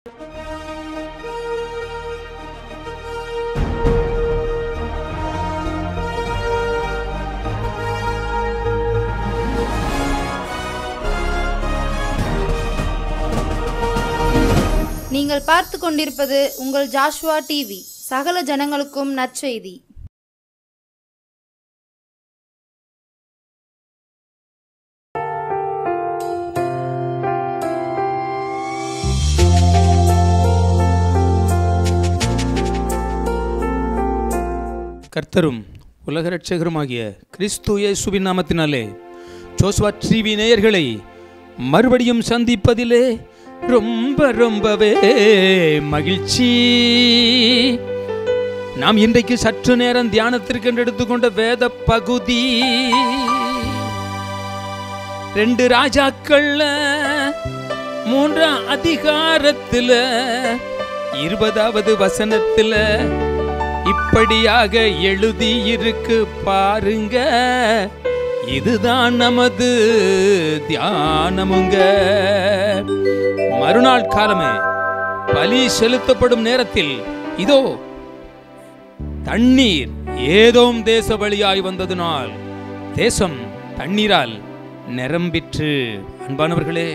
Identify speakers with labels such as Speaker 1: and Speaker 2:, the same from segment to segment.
Speaker 1: நீங்கள் பார்த்து கொண்டிருப்பது உங்கள் ஜாஷுவா டிவி, சகல ஜனங்களுக்கும் நற்செய்தி.
Speaker 2: கர்த்தரும் உலக இரட்சகருமாகிய கிறிஸ்து இயேசுவின் நாமத்தினாலே ஜோஷுவா டிவி நேயர்களை மறுபடியும் சந்திப்பதிலே ரொம்பவே மகிழ்ச்சி. நாம் இன்றைக்கு சற்று நேரம் தியானத்திற்கு எடுத்துக்கொண்ட வேத பகுதி 2 ராஜாக்கள் 3 அதிகாரத்தில் 20வது வசனத்தில் இப்படியாக எழுதியிருக்கு பாருங்க. இதுதான் நமது தியானமுங்க. மறுநாள் காலமே பலி செலுத்தப்படும் நேரத்தில் இதோ தண்ணீர் ஏதோம் தேச வழியாய் வந்ததினால் தேசம் தண்ணீரால் நிரம்பிற்று. அன்பானவர்களே,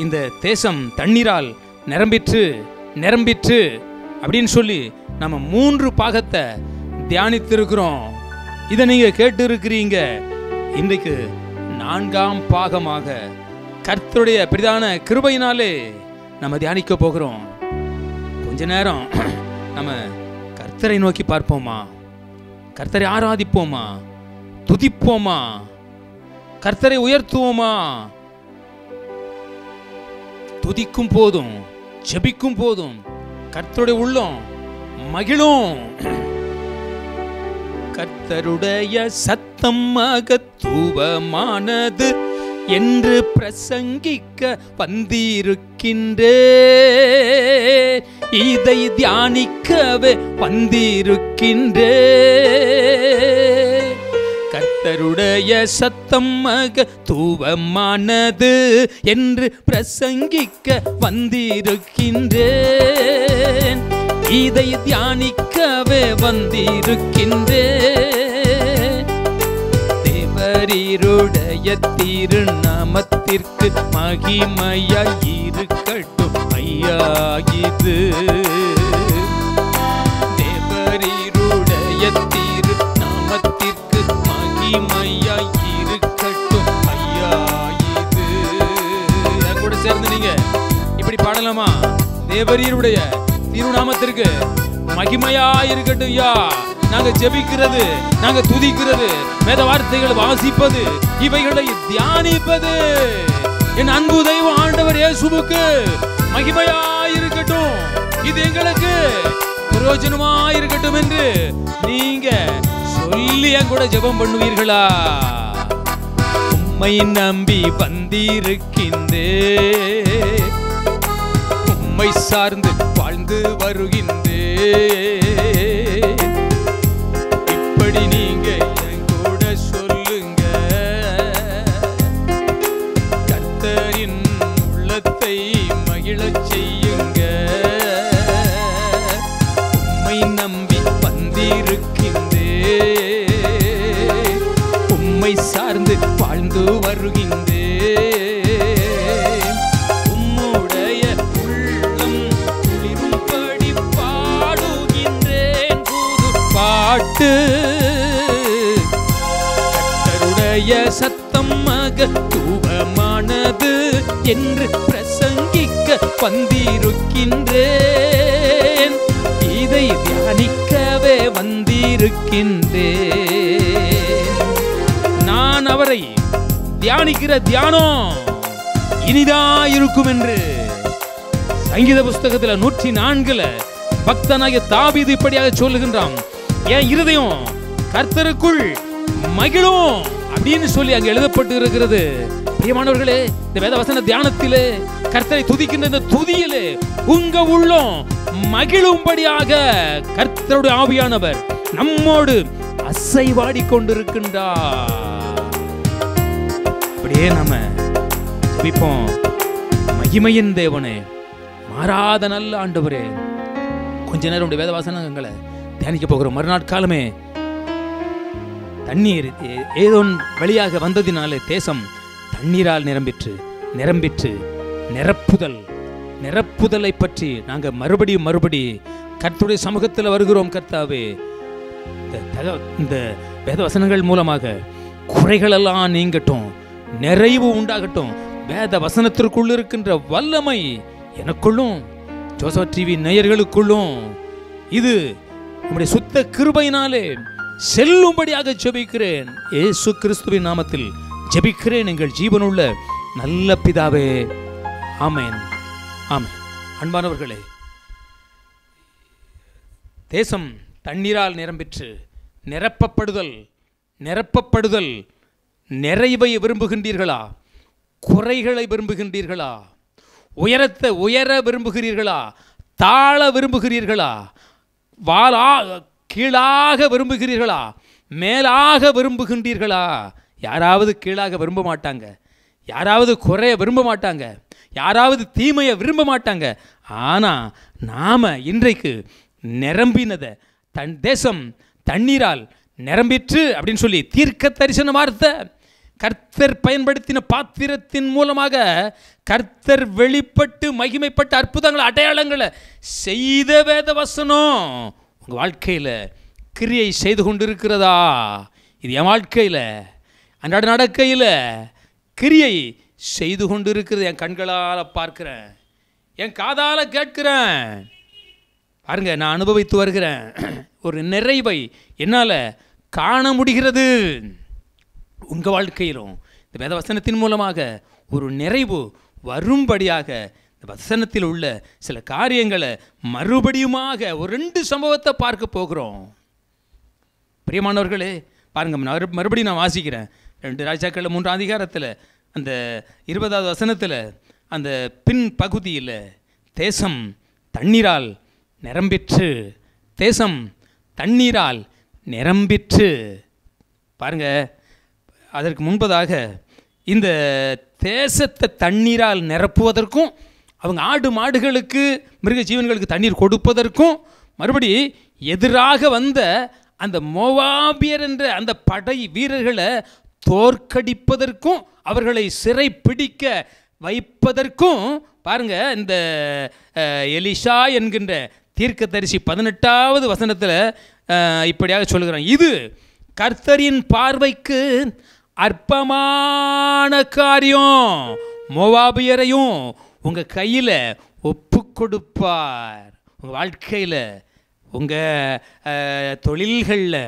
Speaker 2: இந்த தேசம் தண்ணீரால் நிரம்பிற்று அப்படின்னு சொல்லி நம்ம 3 பாகத்தை தியானித்திருக்கிறோம். இதை நீங்க கேட்டு இருக்கிறீங்க. இன்றைக்கு 4ஆம் பாகமாக கர்த்தருடைய பிரதான கிருபையினாலே நம்ம தியானிக்க போகிறோம். கொஞ்ச நேரம் நம்ம கர்த்தரை நோக்கி பார்ப்போமா? கர்த்தரை ஆராதிப்போமா? துதிப்போமா? கர்த்தரை உயர்த்துவோமா? துதிக்கும் போதும் ஜெபிக்கும் போதும் கர்த்தருடைய உள்ளம் மகிழும். கர்த்தருடைய சத்தம் மகத்துவமானது என்று பிரசங்கிக்க வந்திருக்கின்றே, இதை தியானிக்கவே வந்திருக்கின்றே. கர்த்தருடைய சத்தம் மகத்துவமானது என்று பிரசங்கிக்க வந்திருக்கின்றேன், இதை தியானிக்கவே வந்திருக்கின்றேன். தேவரீருடைய திருநாமத்திற்கு மகிமையாயிருக்கட்டும் ஐயா. இது தேவரீருடைய திருநாமத்திற்கு மகிமையாயிருக்கட்டும் ஐயா. இது என் கூட சேர்ந்து நீங்க இப்படி பாடலாமா? தேவரீருடைய திருநாமத்திற்கு மகிமையாயிருக்கட்டும் ஐயா. நாங்க ஜெபிக்கிறது, நாங்க துதிக்கிறது, வேத வார்த்தைகள் வாசிப்பது, இவைகளை தியானிப்பது என் அன்பு தெய்வ ஆண்டவர் இயேசுவுக்கு மகிமையாயிருக்கட்டும். இது எங்களுக்கு பிரயோஜனமாயிருக்கட்டும் என்று நீங்க சொல்லி என் கூட ஜெபம் பண்ணுவீர்களா? உம்மை நம்பி வந்திருக்கின்றே, உம்மை சார்ந்து வாழ்ந்து வருகின்றே. இப்படி நீங்க என் கூட சொல்லுங்க. கர்த்தரின் உள்ளத்தை மகிழச் செய்யுங்க. உம்மை நம்பி வந்திருக்கின்றே, உம்மை சார்ந்து வாழ்ந்து வருகின்றே. உம்முடைய உள்ளம் குளிரும்படி பாடுகின்றேன் புது பாட்டு. கர்த்தருடைய சத்தம் மகத்துவமானது என்று பிரசங்கிக்க வந்திருக்கின்றேன், இதை தியானிக்கவே வந்திருக்கின்றேன். நான் அவரை தியானிக்கிற தியானம் இனிதா இருக்கும் என்று சங்கீத புஸ்தகத்தில் 104 பக்தனாகிய தாவீது இப்படியாக சொல்லுகின்றான். என் இருதயம் கர்த்தருக்குள் மகிழும் அப்படின்னு சொல்லி அங்கு எழுதப்பட்டு இருக்கிறது. பிரியமானவர்களே, இந்த வேத வசன தியானத்திலே கர்த்தரை துதிக்கின்ற இந்த துதியிலே உங்க உள்ளம் மகிழும்படியாக கர்த்தருடைய ஆவியானவர் நம்மோடு அசைவாடி கொண்டிருக்கின்றார். அப்படியே நாம ஜெபிப்போம். மகிமையின் தேவனே, மாறாத நல்ல ஆண்டவரே, கொஞ்ச நேரம் வேத வாசனங்களை தியானிக்க போகிற மறுநாட்காலமே தண்ணீர் ஏதோன் வழியாக வந்ததினாலே தேசம் தண்ணீரால் நிரம்பிற்று நிரப்புதலை பற்றி நாங்கள் மறுபடி கர்த்தருடைய சமூகத்தில் வருகிறோம். கர்த்தாவே, இந்த வேத வசனங்கள் மூலமாக குறைகளெல்லாம் நீங்கட்டும், நிறைவு உண்டாகட்டும். வேத வசனத்திற்குள் இருக்கின்ற வல்லமை எனக்குள்ளும் ஜோசப் டிவி நேயர்களுக்குள்ளும் இது உம்முடைய சுத்த கிருபையினாலே செல்லும்படியாக ஜெபிக்கிறேன். இயேசு கிறிஸ்துவின் நாமத்தில் ஜெபிக்கிறேன் எங்கள் ஜீவனுள்ள நல்ல பிதாவே, ஆமென், ஆமென். அன்பானவர்களே, தேசம் தண்ணீரால் நிரப்பப்படுதல் நிறைவை விரும்புகின்றீர்களா? குறைகளை விரும்புகின்றீர்களா? உயர விரும்புகிறீர்களா? தாழ விரும்புகிறீர்களா? கீழாக விரும்புகிறீர்களா? மேலாக விரும்புகின்றீர்களா? யாராவது கீழாக விரும்ப மாட்டாங்க, யாராவது குறைய விரும்ப மாட்டாங்க, யாராவது தீமையை விரும்ப மாட்டாங்க. ஆனால் நாம் இன்றைக்கு நிரம்பினதை தேசம் தண்ணீரால் நிரம்பிற்று அப்படின்னு சொல்லி தீர்க்க தரிசன வார்த்தை கர்த்தர் பயன்படுத்தின பாத்திரத்தின் மூலமாக கர்த்தர் வெளிப்பட்டு மகிமைப்பட்ட அற்புதங்கள் அடையாளங்களை செய்த வேத வசனம் உங்கள் வாழ்க்கையில் கிரியை செய்து கொண்டிருக்கிறதா? இது என் வாழ்க்கையில் அன்றாட நடக்கையில் கிரியை செய்து கொண்டு இருக்கிறது. என் கண்களால் பார்க்கிறேன், என் காதால் கேட்கிறேன். பாருங்க, நான் அனுபவித்து வருகிறேன். ஒரு நிறைவை என்னால் காண முடிகிறது. உங்கள் வாழ்க்கையிலும் இந்த வேத வசனத்தின் மூலமாக ஒரு நிறைவு வரும்படியாக இந்த வசனத்தில் உள்ள சில காரியங்களை மறுபடியுமாக ஒரு 2 சம்பவத்தை பார்க்க போகிறோம். பிரியமானவர்களே, பாருங்க, மறுபடியும் நான் வாசிக்கிறேன். 2 ராஜாக்கள் 3ஆம் அதிகாரத்தில் அந்த 20வது வசனத்தில் அந்த பின் பகுதியில் தேசம் தண்ணீரால் நிரம்பிற்று. பாருங்க, அதற்கு முன்பதாக இந்த தேசத்தை தண்ணீரால் நிரப்புவதற்கும் அவங்க ஆடு மாடுகளுக்கு மிருக ஜீவன்களுக்கு தண்ணீர் கொடுப்பதற்கும் மறுபடி எதிராக வந்த அந்த மோவாபியர் என்ற அந்த படை வீரர்களை தோற்கடிப்பதற்கும் அவர்களை சிறை பிடிக்க வைப்பதற்கும் பாருங்க, இந்த எலிஷா என்கின்ற தீர்க்கதரிசி 18வது வசனத்தில் இப்படியாக சொல்லுகிறான். இது கர்த்தரின் பார்வைக்கு அற்பமான காரியம், மோவாபியரையும் உங்கள் கையில் ஒப்பு கொடுப்பார். உங்கள் வாழ்க்கையில், உங்கள் தொழில்களில்,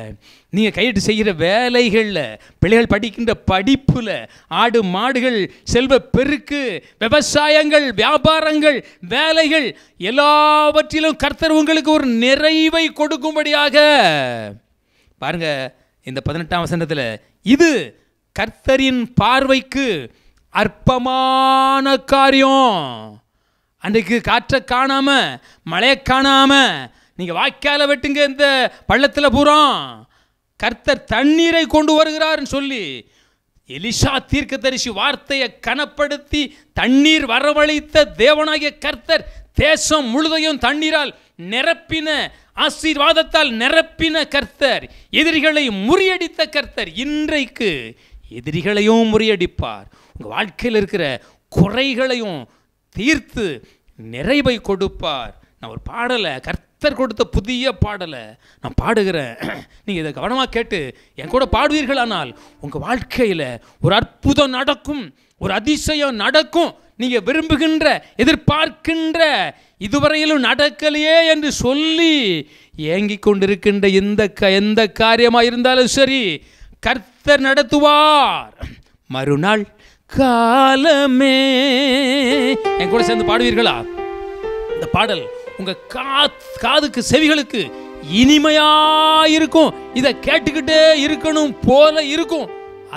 Speaker 2: நீங்கள் கையிட்டு செய்கிற வேலைகளில், பிள்ளைகள் படிக்கின்ற படிப்பில், ஆடு மாடுகள், செல்வ பெருக்கு, விவசாயங்கள், வியாபாரங்கள், வேலைகள் எல்லாவற்றிலும் கர்த்தர் உங்களுக்கு ஒரு நிறைவை கொடுக்கும்படியாக பாருங்க. இந்த 18ஆம் வசனத்தில் இது கர்த்தரின் பார்வைக்கு அற்பமான காரியம். அன்றைக்கு காற்றை காணாம, மழையை காணாம நீங்கள் வாய்க்கால வெட்டுங்க, இந்த பள்ளத்தில் பூரா கர்த்தர் தண்ணீரை கொண்டு வருகிறார்னு சொல்லி எலிஷா தீர்க்கதரிசி வார்த்தையை கனப்படுத்தி தண்ணீர் வரவழைத்த தேவனாகிய கர்த்தர் தேசம் முழுதையும் தண்ணீரால் நிரப்பின, ஆசீர்வாதத்தால் நிரப்பின கர்த்தர், எதிரிகளை முறியடித்த கர்த்தர் இன்றைக்கு எதிரிகளையும் முறியடிப்பார். உங்கள் வாழ்க்கையில் இருக்கிற குறைகளையும் தீர்த்து நிறைவை கொடுப்பார். நான் ஒரு பாடலை, கர்த்தர் கொடுத்த புதிய பாடலை நான் பாடுகிறேன். நீங்கள் இதை கவனமாக கேட்டு என் கூட பாடுவீர்களானால் உங்கள் வாழ்க்கையில் ஒரு அற்புதம் நடக்கும், ஒரு அதிசயம் நடக்கும். நீங்கள் விரும்புகின்ற, எதிர்பார்க்கின்ற, இதுவரையிலும் நடக்கலையே என்று சொல்லி ஏங்கிக் கொண்டிருக்கின்ற எந்த காரியமாக இருந்தாலும் சரி, கர்த்தர் நடத்துவார். மறுநாள் காலமே, என் கூட சேர்ந்து பாடுவீர்களா? இந்த பாடல் உங்க காதுக்கு செவிகளுக்கு இனிமையாயிருக்கும். இதை கேட்டுக்கிட்டே இருக்கணும் போல இருக்கும்.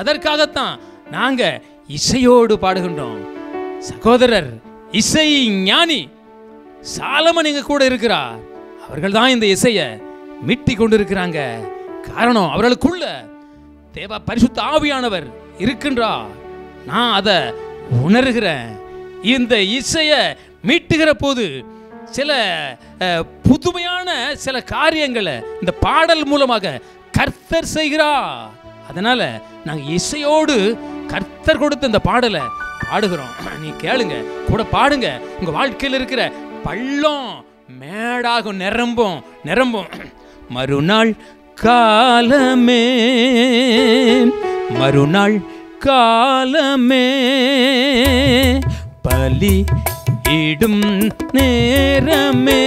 Speaker 2: அதற்காகத்தான் நாங்க இசையோடு பாடுகின்றோம். சகோதரர் இசை ஞானி சாலமன் எங்க கூட இருக்கிறார். அவர்கள் தான் இந்த இசையை மீட்டி கொண்டிருக்கிறாங்க. காரணம், அவர்களுக்குள்ள தேவ பரிசுத்த ஆவியானவர் இருக்கின்றார். நான் அதை உணர்கிறேன். இந்த இசையை மீட்டுகிற போது சில புதுமையான சில காரியங்களை இந்த பாடல் மூலமாக கர்த்தர் செய்கிறார். அதனால நாங்கள் இசையோடு கர்த்தர் கொடுத்த இந்த பாடலை பாடுகிறோம். நீ கேளுங்க, கூட பாடுங்க. உங்க வாழ்க்கையில் இருக்கிற பள்ளம் மேடாகும், நிரம்பும் நிரம்பும். மறுநாள் காலமே, மறுநாள் காலமே, பலி இடும் நேரமே,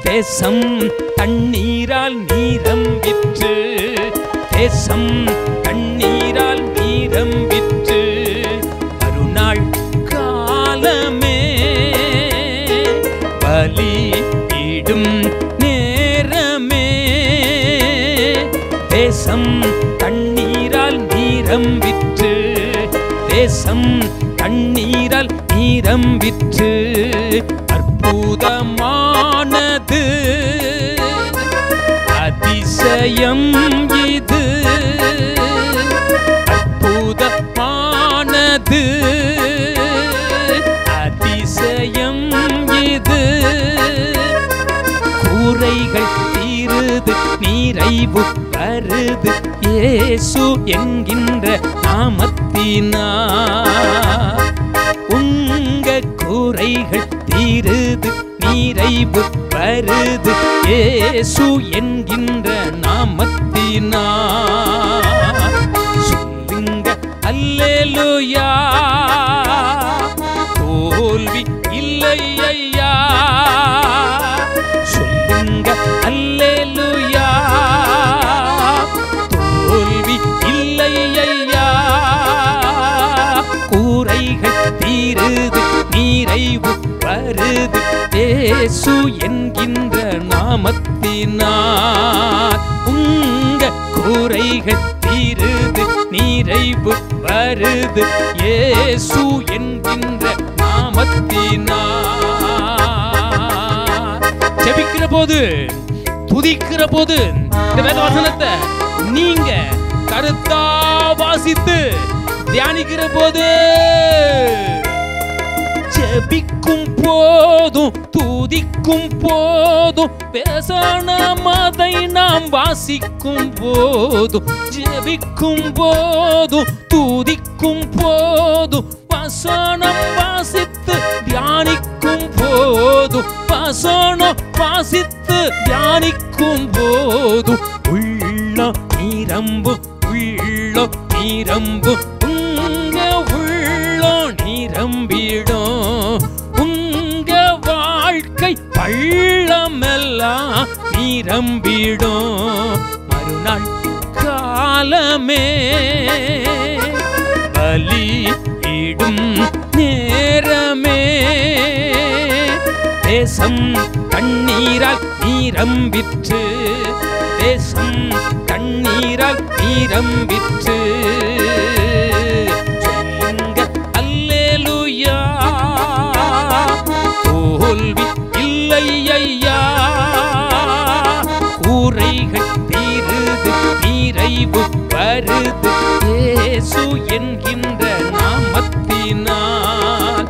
Speaker 2: தேசம் தண்ணீரால் நீரம்பிற்று, தேசம் தண்ணீரால் நீரம்பிற்று. மறுநாள் காலமே, பலி இடும் நேரமே, தேசம் தண்ணீரால் நீரம்பிற்று, தேசம் தண்ணீரால் நீரம்பிற்று. அற்புதமானது, அதிசயம் இது, அற்புதமானது, அதிசயம் இது. கூரைகள் தீருது, நிறைவு வருது, இயேசு என்கின்ற நாமத்தினால். உங்க கூரைகள் தீருது, நிறைவு வருது, இயேசு என்கின்ற நாமத்தினால். சொல்லுங்க அல்லேலூயா, தோல்வி இல்லை ஐயா. சொல்லுங்க அல்லேலூயா, தோல்வி இல்லை ஐயா. கூரைகள் தீருது, நிறைவு வருது, இயேசு என்கின்ற நாமத்தினால். உங்க கூரைகள் தீருது, நிறைவு வருது, இயேசு என்கின்ற நாமத்தினால். ஜெபிக்கிற போது, துதிக்கிற போது இந்த வேத வசனத்தை நீங்க கருத்தா வாசித்து தியானிக்கிற போது, ஜெபிக்கும் போதும் துதிக்கும் போதும் பேசணும், அதை நாம் வாசிக்கும் போதும். ஜெபிக்கும் போதும் துதிக்கும் போதும் வசனம் வாசித்து தியானிக்கும் போதும், வசனம் வாசித்து தியானிக்கும் போதும் உள்ள நிரம்பு, உள்ள நிரம்பு, உங்க உள்ள நிரம்பிடும். உங்க வாழ்க்கை பள்ளமெல்லாம் நிரம்பிடும். மறுநாள் காலமே, பலி இடும் நேரமே, தேசம் தண்ணீரால் நீரம்பிற்று, தேசம் தண்ணீரால் நீரம்பிற்று. சொல்லுங்க அல்லேலூயா, தோல்வி இல்லை ஐயா. கூரைகள் தீருது, நிறைவு வருது, இயேசு என்கின்ற நாமத்தினால்.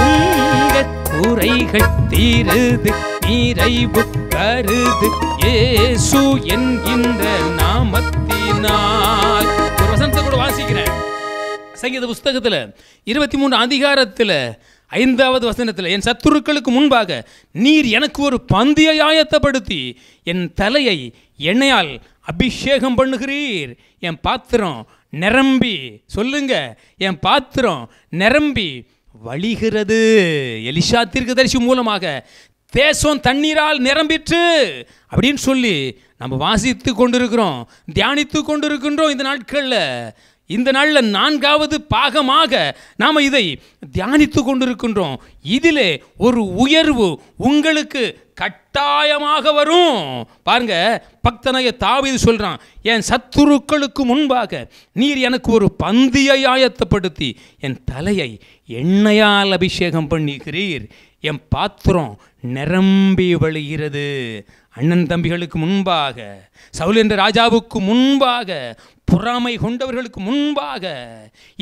Speaker 2: உங்க கூரைகள் தீருது, நிறைவு வருது, இயேசு என்கின்ற நாமத்தினால். ஒரு வசனத்தை கூட வாசிக்கிறேன். சங்கீத புஸ்தகத்தில் 23 அதிகாரத்தில் 5வது வசனத்தில், என் சத்துருக்களுக்கு முன்பாக நீர் எனக்கு ஒரு பந்தியை ஆயத்தப்படுத்தி என் தலையை எண்ணெயால் அபிஷேகம் பண்ணுகிறீர். என் பாத்திரம் நிரம்பி, சொல்லுங்க, என் பாத்திரம் நிரம்பி வழிகிறது. எலிஷா தீர்க்கதரிசி மூலமாக தேசம் தண்ணீரால் நிரம்பிற்று அப்படின்னு சொல்லி நம்ம வாசித்து கொண்டிருக்கிறோம், தியானித்து கொண்டிருக்கின்றோம். இந்த நாளில் 4வது பாகமாக நாம் இதை தியானித்து கொண்டிருக்கின்றோம். இதிலே ஒரு உயர்வு உங்களுக்கு கட்டாயமாக வரும். பாருங்க, பக்தனாகிய தாவீது சொல்றான், என் சத்துருக்களுக்கு முன்பாக நீர் எனக்கு ஒரு பந்தியை ஆயத்தப்படுத்தி என் தலையை எண்ணெயால் அபிஷேகம் பண்ணுகிறீர். என் பாத்திரம் நிரம்பி வழிகிறது. அண்ணன் தம்பிகளுக்கு முன்பாக, சவுல் என்ற ராஜாவுக்கு முன்பாக பொறாமை கொண்டவர்களுக்கு முன்பாக,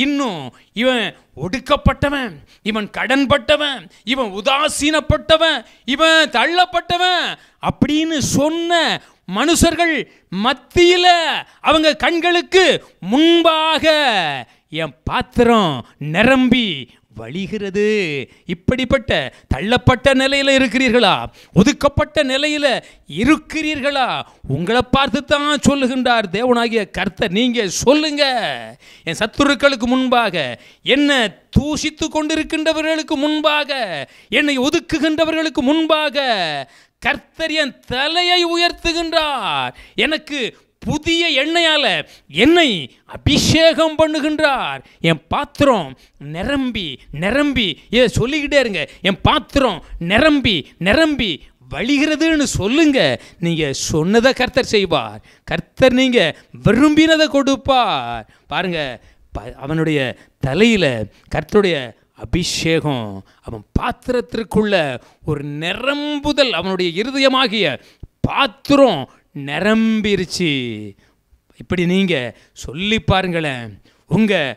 Speaker 2: இன்னும் இவன் ஒடுக்கப்பட்டவன், இவன் கடன்பட்டவன், இவன் உதாசீனப்பட்டவன், இவன் தள்ளப்பட்டவன் அப்படின்னு சொன்ன மனுஷர்கள் மத்தியில் அவங்க கண்களுக்கு முன்பாக என் பாத்திரம் நிரம்பி வழிகிறது. இப்படிப்பட்ட தள்ளப்பட்ட நிலையில் இருக்கிறீர்களா? ஒதுக்கப்பட்ட நிலையில் இருக்கிறீர்களா? உங்களை பார்த்து தான் சொல்லுகின்றார் தேவனாகிய கர்த்தர். நீங்கள் சொல்லுங்க, என் சத்துருக்களுக்கு முன்பாக, என்னை தூஷித்து கொண்டிருக்கின்றவர்களுக்கு முன்பாக, என்னை ஒதுக்குகின்றவர்களுக்கு முன்பாக கர்த்தர் என் தலையை உயர்த்துகின்றார். எனக்கு புதிய எண்ணெயால் என்னை அபிஷேகம் பண்ணுகின்றார். என் பாத்திரம் நிரம்பி நிரம்பி, இதை சொல்லிக்கிட்டே இருங்க, என் பாத்திரம் நிரம்பி நிரம்பி வழிகிறதுன்னு சொல்லுங்க. நீங்கள் சொன்னதை கர்த்தர் செய்வார். கர்த்தர் நீங்கள் விரும்பினதை கொடுப்பார். பாருங்க, அவனுடைய தலையில் கர்த்தருடைய அபிஷேகம், அவன் பாத்திரத்திற்குள்ள ஒரு நிரம்புதல், அவனுடைய இருதயமாகிய பாத்திரம் நிரம்பிருச்சு. இப்படி நீங்கள் சொல்லி பாருங்களேன். உங்கள்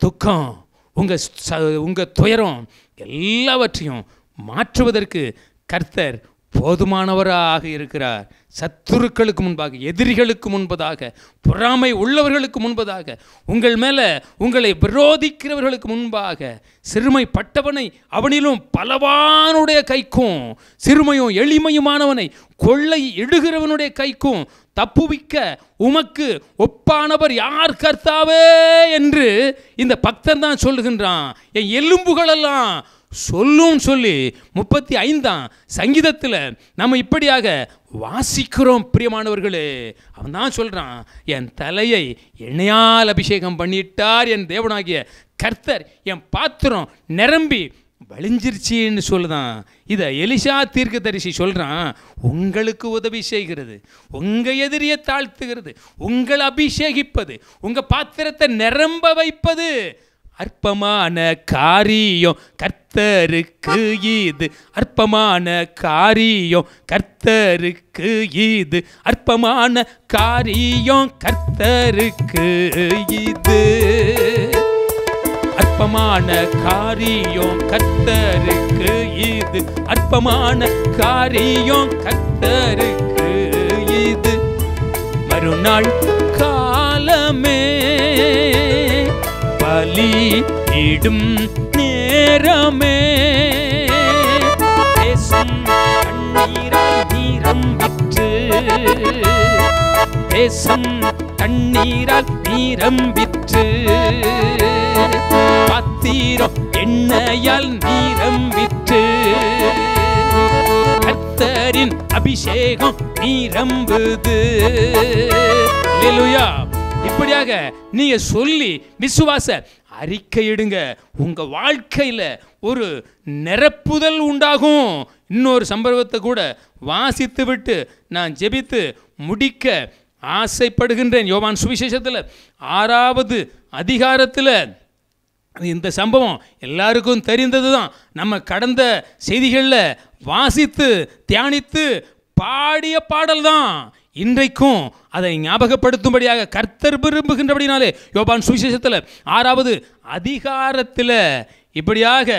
Speaker 2: துக்கம், உங்கள் துயரம் எல்லாவற்றையும் மாற்றுவதற்கு கர்த்தர் போதுமானவராக இருக்கிறார். சத்துருக்களுக்கு முன்பாக, எதிரிகளுக்கு முன்பதாக, பொறாமை உள்ளவர்களுக்கு முன்பதாக, உங்கள் மேலே உங்களை விரோதிக்கிறவர்களுக்கு முன்பாக, சிறுமைப்பட்டவனை அவனிலும் பலவானுடைய கைக்கும், சிறுமையும் எளிமையுமானவனை கொள்ளை இடுகிறவனுடைய கைக்கும் தப்புவிக்க உமக்கு ஒப்பானவர் யார் கர்த்தாவே என்று இந்த பக்தன் தான் சொல்லுகின்றான். என் எலும்புகளெல்லாம் சொல்லும் சொல்லி 35ஆம் சங்கீதத்தில் நம்ம இப்படியாக வாசிக்கிறோம். பிரியமானவர்களே, அவன் தான் சொல்கிறான், என் தலையை எண்ணெயால் அபிஷேகம் பண்ணிட்டார் என் தேவனாகிய கர்த்தர், என் பாத்திரம் நிரம்பி வழிஞ்சிருச்சின்னு சொல்லுதான். இதை எலிசா தீர்க்கதரிசி சொல்கிறான். உங்களுக்கு உதவி செய்கிறது, உங்கள் எதிரியை தாழ்த்துகிறது, உங்களை அபிஷேகிப்பது, உங்கள் பாத்திரத்தை நிரம்ப வைப்பது அற்பமான காரியம் கர்த்தருக்கு இது, அற்பமான காரியம் கர்த்தருக்கு இது, அற்பமான காரியம் கர்த்தருக்கு இது, அற்பமான காரியம் கர்த்தருக்கு இது, அற்பமான காரியம் கர்த்தருக்கு இது. மறுநாள் காலமே பலியிடும் நேரமே, தேசம் தண்ணீரால் நீரம்பிற்று, தேசம் தண்ணீரால் நீரம்பிற்று, பாத்திரம் எண்ணெயால் நீரம்பிற்று, கர்த்தரின் அபிஷேகம் நீரம்புது. அல்லேலூயா. இப்படியாக நீங்க சொல்லி விசுவாச அறிக்கையிடுங்க. உங்க வாழ்க்கையில் ஒரு நிரப்புதல் உண்டாகும். இன்னொரு சம்பவத்தை கூட வாசித்து விட்டு நான் ஜெபித்து முடிக்க ஆசைப்படுகின்றேன். யோவான் சுவிசேஷத்தில் 6வது அதிகாரத்தில் இந்த சம்பவம் எல்லாருக்கும் தெரிந்தது தான். நம்ம கடந்த செய்திகளில் வாசித்து தியானித்து பாடிய பாடல் தான். இன்றைக்கும் அதை ஞாபகப்படுத்தும்படியாக கர்த்தர் விரும்புகின்றபடினாலே யோவான் சுவிசேஷத்தில் 6வது அதிகாரத்தில் இப்படியாக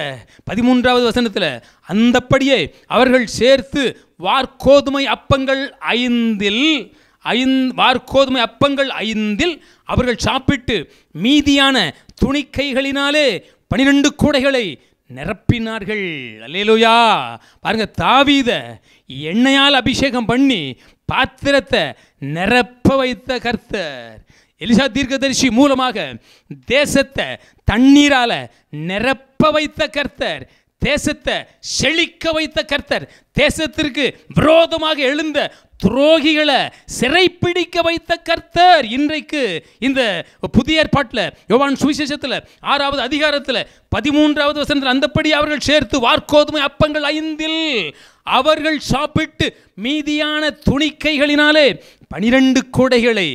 Speaker 2: 13வது வசனத்தில், அந்தப்படியே அவர்கள் சேர்த்து வார்கோதுமை அப்பங்கள் 5 அவர்கள் சாப்பிட்டு மீதியான துணிக்கைகளினாலே 12 கூடைகளை நிரப்பினார்கள். அல்லேலூயா. பாருங்க, தாவீத எண்ணெயால் அபிஷேகம் பண்ணி பாத்திரத்தை நிரப்ப வைத்த கர்த்தர், எலிசா தீர்க்கதரிசி மூலமாக தேசத்தை தண்ணீரால நிரப்ப வைத்த கர்த்தர், தேசத்தை செழிக்க வைத்த கர்த்தர், தேசத்திற்கு விரோதமாக எழுந்த துரோகிகளை சிறைப்பிடிக்க வைத்த கர்த்தர். இன்றைக்கு இந்த புதிய ஏற்பாட்டில் யோவான் சுவிசேஷத்தில் 6வது அதிகாரத்தில் 13வது வசனத்தில், அந்தப்படி அவர்கள் சேர்த்து வார்கோதுமை அப்பங்கள் 5 அவர்கள் சாப்பிட்டு மீதியான துணிக்கைகளினாலே 12 கூடைகளை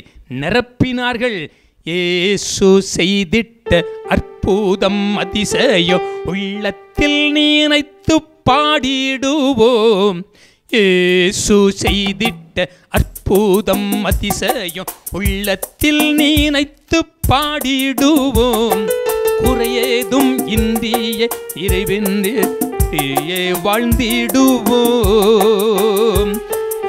Speaker 2: நிரப்பினார்கள். இயேசு செய்திட்ட அற்புதம் அதிசயம் உள்ளத்தில் நினைத்து பாடிடுவோம். இயேசு செய்திட்ட அற்புதம் அதிசயம் உள்ளத்தில் நினைத்து பாடிடுவோம். குறையேதும் இந்திய இறைவென்றே வாழ்ந்திடுவோம்.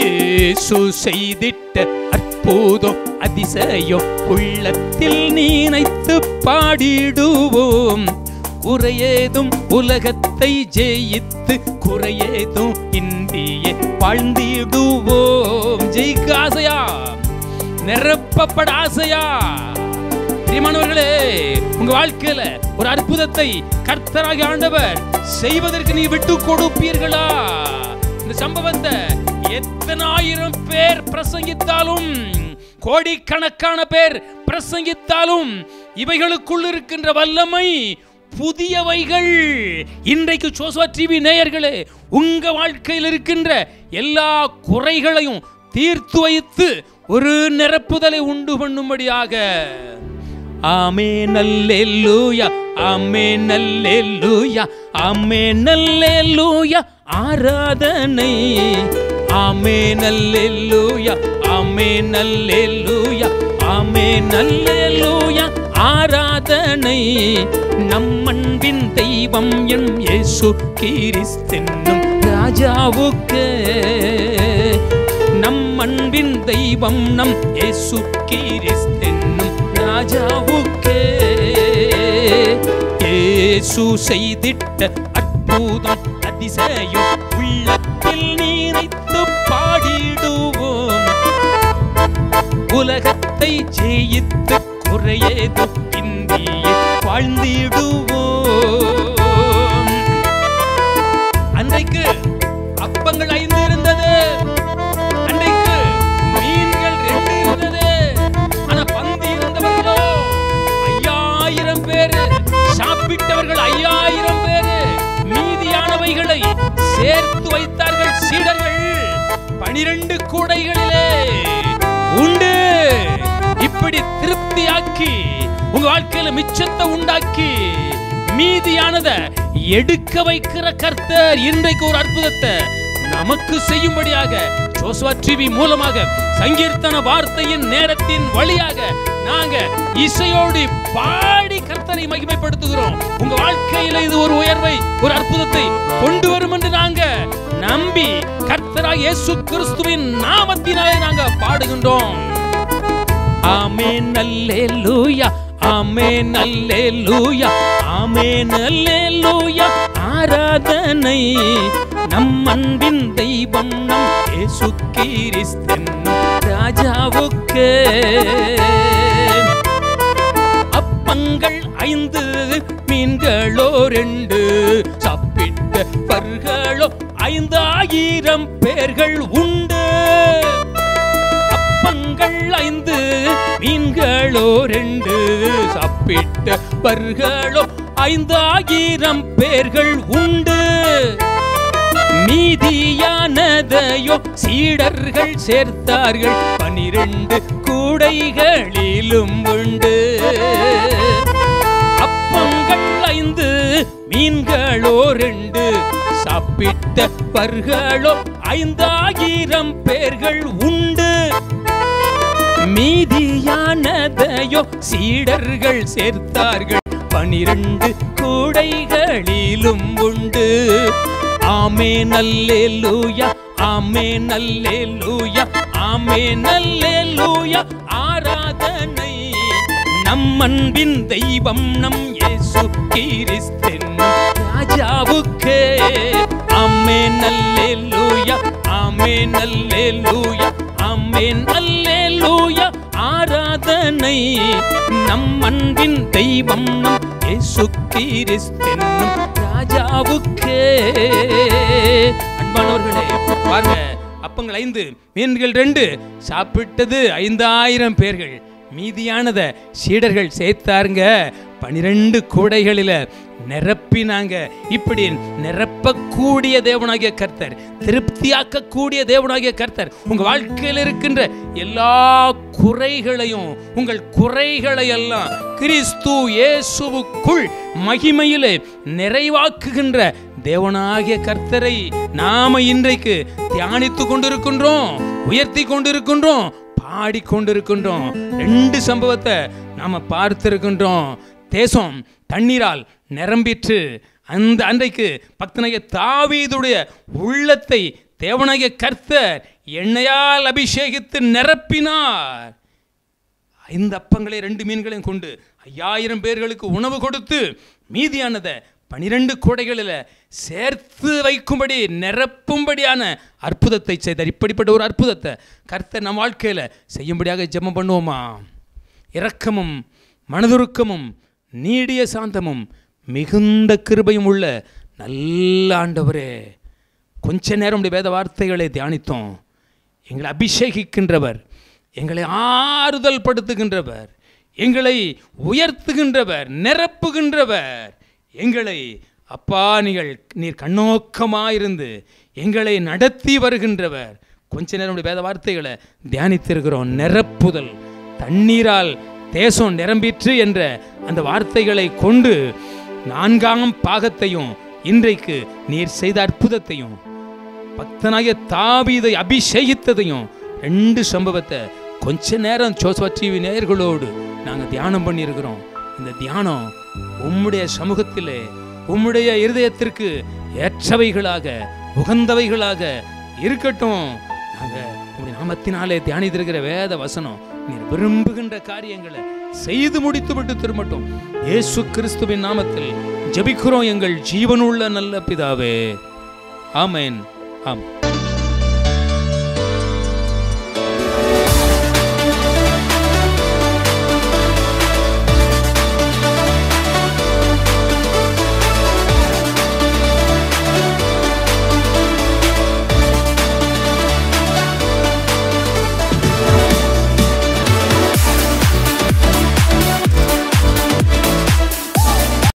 Speaker 2: இயேசு செய்திட்ட அற்புதம் அதிசயம் உள்ளத்தில் நினைத்து பாடிடுவோம். குறையேதும் உலகத்தை ஜெயித்து குறையேதும் இந்திய வாழ்ந்திடுவோம். ஜெயிக்க ஆசையா? நிரப்பப்பட ஆசையா? பிரியமானவர்களே, உங்க வாழ்க்கையில ஒரு அற்புதத்தை கர்த்தராகிய ஆண்டவர் செய்வதற்கு நீ விட்டு கொடுப்பீர்களா? இந்த சம்பவத்தை எத்தனை ஆயிரம் பேர் பிரசங்கித்தாலும், கோடிக்கணக்கான பேர் பிரசங்கித்தாலும், இவைகளுக்குள் இருக்கின்ற வல்லமை புதியவைகள். இன்றைக்கு ஜோசுவா டிவி நேயர்களே, உங்க வாழ்க்கையில் இருக்கின்ற எல்லா குறைகளையும் தீர்த்து வைத்து ஒரு நிரப்புதலை உண்டு பண்ணும்படியாக. ஆமென் அல்லேலூயா, ஆமென் அல்லேலூயா, ஆமென் அல்லேலூயா, ஆராதனை. ஆமென் அல்லேலூயா, ஆமென் அல்லேலூயா, ஆமென் அல்லேலூயா, ஆராதனை. நம் அன்பின் தெய்வம் என் இயேசு கிறிஸ்தென்னும் ராஜாவுக்கு. நம் அன்பின் தெய்வம் நம் இயேசு கிறிஸ்தென்னும் ராஜாவுக்கே. இயேசு செய்திட்ட அற்புதம் அதிசயம் உள்ளத்தில் நினைத்து பாடிடுவோம். உலகத்தை ஜெயித்து குறையேதும் இந்திய வாழ்ந்திடுவோம். அன்றைக்கு அப்பங்கள் 5 இருந்தது, அன்றைக்கு மீன்கள் 2 இருந்தது. ஆனா பந்தி இருந்தவர்களோ 5000 பேரு, சாப்பிட்டவர்கள் 5000 பேரு. மீதியானவைகளை சேர்த்து வைத்தார்கள் சீடர்கள் 12 கூடைகளிலே. உண்டு. இப்படி திருப்தியாக்கி உங்க வாழ்க்கையில மிச்சத்தை உண்டாக்கி மீதியானதை எடுக்க வைக்கிற கர்த்தர் இன்றைக்கு ஒரு அற்புதத்தை நமக்கு செய்யும்படியாக ஜோசுவா டிவி மூலமாக சங்கீர்த்தன வார்த்தையின் நேரத்தின் வழியாக நாங்க இசையோடு பாடி கர்த்தரை மகிமைப்படுத்துகிறோம். உங்க வாழ்க்கையில இது ஒரு உயர்வை, ஒரு அற்புதத்தை கொண்டு வரும் என்று நாங்க நம்பி கர்த்தராகிய இயேசு கிறிஸ்துவின் நாமத்தினாலே நாங்க பாடுகின்றோம். ஆமென் அல்லேலூயா, ஆமென் அல்லேலூயா, ஆமென் அல்லேலூயா, ஆராதனை. நம் அன்பின் தெய்வம் நம் இயேசு கிறிஸ்தென்னும் ராஜாவுக்கே. அப்பங்கள் 5 மீன்களோ 2, சாப்பிட்டவர்களோ 5000 பேர்கள் உண்டு. அப்பங்கள் 5 மீன்களோ 2, சாப்பிட்டவர்களோ 5000 பேர்கள் உண்டு. மீதியானதையோ சீடர்கள் சேர்த்தார்கள் 12 கூடைகளிலும் உண்டு. அப்பங்கள் 5 மீன்களோ 2, சாப்பிட்டவர்களோ 5000 பேர்கள் உண்டு. மீதியானதையோ சீடர்கள் சேர்த்தார்கள் 12 கூடைகளிலும் உண்டு. ஆமென் அல்லேலூயா, ஆமென் அல்லேலூயா, ஆமென் அல்லேலூயா, ஆராதனை. நம் அன்பின் தெய்வம் நம் இயேசு கிறிஸ்தென்னும் ராஜாவுக்கே. ஆமென் அல்லேலூயா, ஆமென் அல்லேலூயா, ஆமென் அல்லேலூயா, ஆராதனை. நம் அன்பின் தெய்வம் நம் இயேசு கிறிஸ்தென்னும் ராஜாவுக்கே. அன்பானவர்களே, பாருங்க, அப்பங்கள் 5 மீன்கள் 2, சாப்பிட்டது 5000 பேர்கள். மீதியானதை சீடர்கள் சேர்த்தாருங்க 12 கூடைகளில நிரப்பினாங்க. இப்படி நிரப்பக்கூடிய தேவனாகிய கர்த்தர், திருப்தியாக்கக்கூடிய தேவனாகிய கர்த்தர் உங்க வாழ்க்கையில் இருக்கின்ற எல்லா குறைகளையும், உங்கள் குறைகளை எல்லாம் கிறிஸ்து இயேசுவுக்குள் மகிமையிலே நிறைவாக்குகின்ற தேவனாகிய கர்த்தரை நாம இன்றைக்கு தியானித்து கொண்டிருக்கின்றோம். உயர்த்தி கொண்டிருக்கின்றோம், பாடிக்கொண்டிருக்கின்றோம். 2 சம்பவத்தை நாம பார்த்திருக்கின்றோம். தேசம் தண்ணீரால் நிரம்பிற்று. அந்த அன்றைக்கு பக்தனாகிய தாவீதுடைய உள்ளத்தை தேவனாகிய கர்த்தர் எண்ணெயால் அபிஷேகித்து நிரப்பினார். 5 அப்பங்களை 2 மீன்களையும் கொண்டு 5000 பேர்களுக்கு உணவு கொடுத்து மீதியானதை 12 கூடைகளில் சேர்த்து வைக்கும்படி நிரப்பும்படியான அற்புதத்தை செய்தார். இப்படிப்பட்ட ஒரு அற்புதத்தை கர்த்தர் நம் வாழ்க்கையில் செய்யும்படியாக ஜெபம் பண்ணுவோமா? இரக்கமும் மனதுருக்கமும் நீடிய சாந்தமும் மிகுந்த கிருபையும் உள்ள நல்ல ஆண்டவரே, கொஞ்ச நேரம் வேத வார்த்தைகளை தியானித்தோம். எங்களை அபிஷேகிக்கின்றவர், எங்களை ஆறுதல் படுத்துகின்றவர், எங்களை உயர்த்துகின்றவர், நிரப்புகின்றவர். எங்களை அப்பா நீர் கண்ணோக்கமாயிருந்து எங்களை நடத்தி வருகின்றவர். கொஞ்ச நேரம் வேத வார்த்தைகளை தியானித்திருக்கிறோம். நிரப்புதல், தண்ணீரால் தேசம் நிரம்பிற்று என்ற அந்த வார்த்தைகளை கொண்டு 4ஆம் பாகத்தையும் இன்றைக்கு நீர் செய்த அற்புதத்தையும் பக்தனாகிய தாவீதை அபிஷேகித்ததையும் 2 சம்பவத்தை கொஞ்ச நேரம் ஜோசப் டிவி நேயர்களோடு நாங்கள் தியானம் பண்ணியிருக்கிறோம். இந்த தியானம் உம்முடைய சமூகத்திலே உம்முடைய இருதயத்திற்கு ஏற்றவைகளாக உகந்தவைகளாக இருக்கட்டும். நாங்கள் உம்முடைய நாமத்தினாலே தியானித்திருக்கிற வேத வசனம் நீர் விரும்புகின்ற காரியங்களை செய்து முடித்து விட்டு திரும்பட்டும். இயேசு கிறிஸ்துவின் நாமத்தில் ஜெபிக்கிறோம் எங்கள் ஜீவனுள்ள நல்ல பிதாவே. ஆமென். ஆம்.